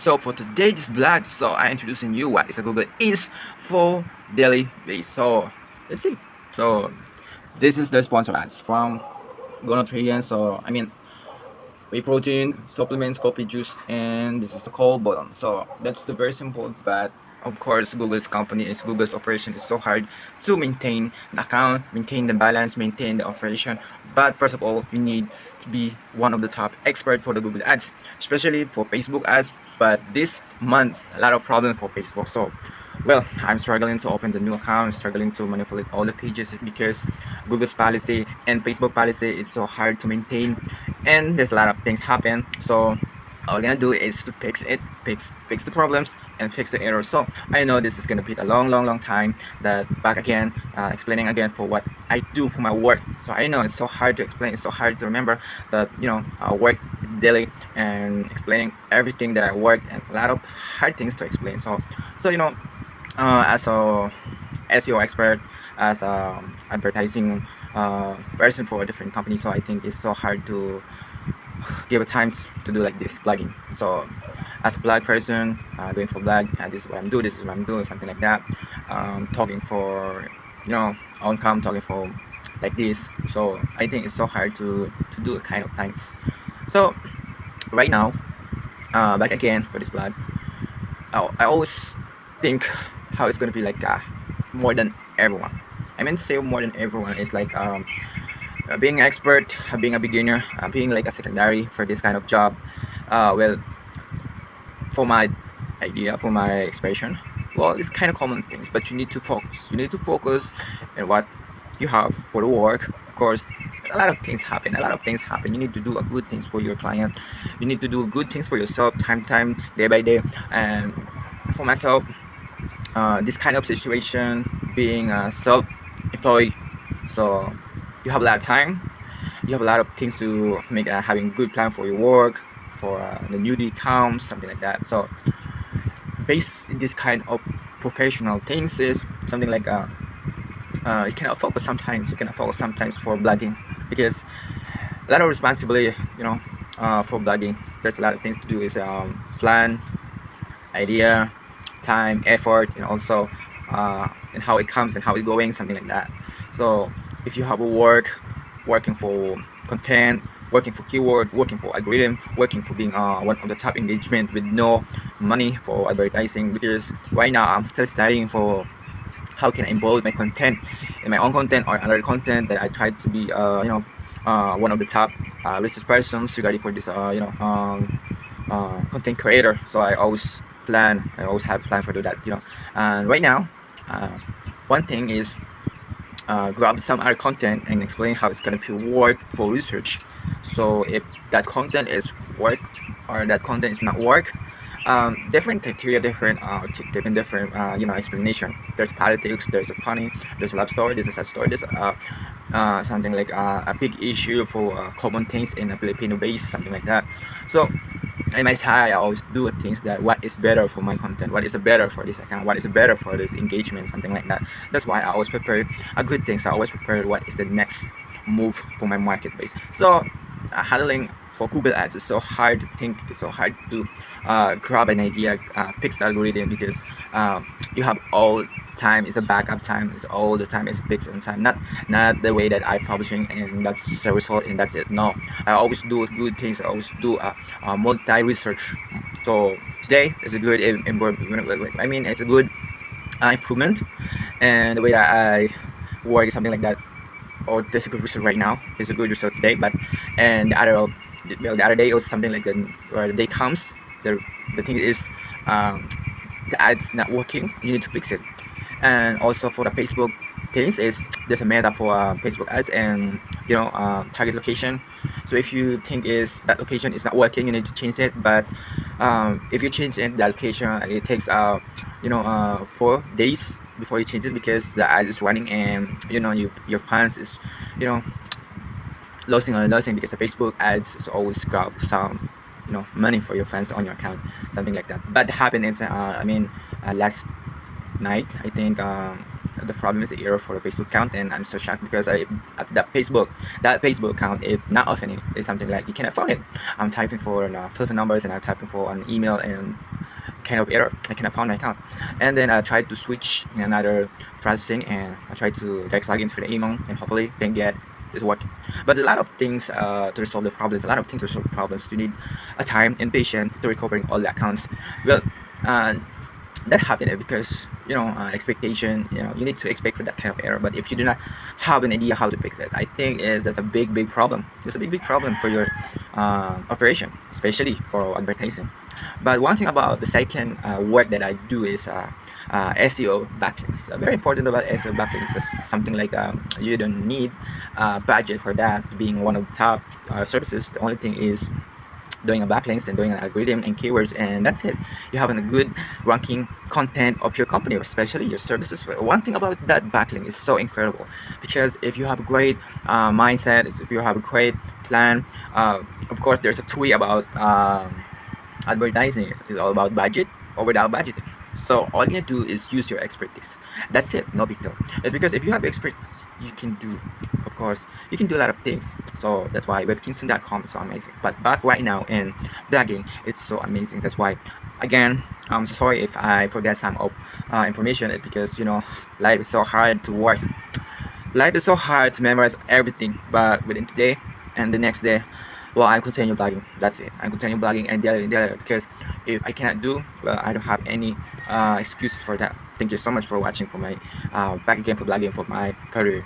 So for today, this blog, so I introducing you what is a Google is for daily base. So let's see. So this is the sponsor ads from Gonatrian. So I mean whey protein, supplements, coffee juice, and this is the call button. So that's the very simple, but of course Google's operation is so hard to maintain the account, maintain the balance, maintain the operation. But first of all, you need to be one of the top expert for the Google ads, especially for Facebook ads. But this month a lot of problems for Facebook. So well, I'm struggling to open the new account, struggling to manipulate all the pages because Google's policy and Facebook policy is so hard to maintain, and there's a lot of things happen. So all I'm gonna do is to fix the problems and fix the errors. So I know this is gonna be a long time that back again, explaining again for what I do for my work. So I know it's so hard to explain, it's so hard to remember that work daily and explaining everything that I work, and a lot of hard things to explain. So as a SEO expert, as a advertising person for a different company, so I think it's so hard to give a time to do like this blogging. So as a blog person, doing for blog, this is what I'm doing, this is what I'm doing, something like that. Talking for outcome, talking for like this. So I think it's so hard to do a kind of things. So right now, back again for this blog, I always think how it's gonna be like more than everyone. I mean, say more than everyone is like being an expert, being a beginner, being like a secondary for this kind of job. Well, for my idea, for my expression, well, it's kind of common things, but you need to focus. You need to focus on what you have for the work. Of course, a lot of things happen. You need to do a good things for your client. You need to do good things for yourself, time to time, day by day. And for myself, this kind of situation, being self-employed, so you have a lot of time, you have a lot of things to make, having good plan for your work, for the newbie accounts, something like that. So base this kind of professional things is something like you cannot focus sometimes. For blogging, because a lot of responsibility, for blogging. There's a lot of things to do. Is plan, idea, time, effort, and also and how it comes and how it's going, something like that. So if you have a working for content, working for keyword, working for algorithm, working for being one of the top engagement with no money for advertising, because right now I'm still studying for how can I involve my content in my own content or other content that I try to be one of the top research persons regarding for this content creator. So I always have plan for do that, and right now one thing is grab some other content and explain how it's gonna be work for research. So if that content is work or that content is not work, different criteria, different explanation. There's politics, there's a funny, there's a love story, there's a sad story, there's something like a big issue for common things in a Filipino base, something like that. So in my side, I always do things that what is better for my content, what is better for this account, what is better for this engagement, something like that. That's why I always prepare a good things. I always prepare what is the next move for my market base. So handling for Google ads is so hard to think, it's so hard to grab an idea, fix the algorithm, because you have all time is a backup time, is all the time is fixed on time, not the way that I publishing and that's the result and that's it. No, I always do good things. I always do multi research. So today is a good I mean it's a good improvement, and the way that I work is something like that. Or this is a good result right now. It's a good result today, but and the other day it was something like that where the day comes, the thing is the ads not working, you need to fix it. And also for the Facebook things is there's a meta for Facebook ads and target location. So if you think is that location is not working, you need to change it. But if you change it, the location, it takes 4 days before you change it, because the ad is running and your fans is losing because the Facebook ads is always grab some money for your fans on your account, something like that. But the happen is last night I think the problem is the error for the Facebook account, and I'm so shocked because that Facebook account is not opening. It's something like you cannot find it. I'm typing for telephone numbers and I'm typing for an email, and kind of error. I cannot find my account, and then I tried to switch in another processing, and I tried to direct log into the email, and hopefully then get is working. But a lot of things to resolve the problems. A lot of things to solve the problems. You need a time and patience to recovering all the accounts. Well, uh, that happened because expectation. You need to expect for that kind of error. But if you do not have an idea how to fix it, I think is that's a big problem. It's a big problem for your operation, especially for advertising. But one thing about the second work that I do is SEO backlinks. Very important about SEO backlinks is something like you don't need budget for that. Being one of the top services, the only thing is doing a backlinks and doing an algorithm and keywords, and that's it. You have a good ranking content of your company, especially your services. But one thing about that backlink is so incredible, because if you have a great mindset, if you have a great plan, of course there's a tweet about advertising. It's all about budget or without budgeting. So all you need to do is use your expertise. That's it, no big deal. It's because if you have expertise, you can do, of course, you can do a lot of things. So that's why webkingston.com is so amazing. But back right now in blogging, it's so amazing. That's why, again, I'm so sorry if I forget some of information. It's because life is so hard to work. Life is so hard to memorize everything. But within today and the next day, well, I continue blogging. That's it. I continue blogging and daily, because if I cannot do, well, I don't have any excuses for that. Thank you so much for watching for my back again for blogging for my career.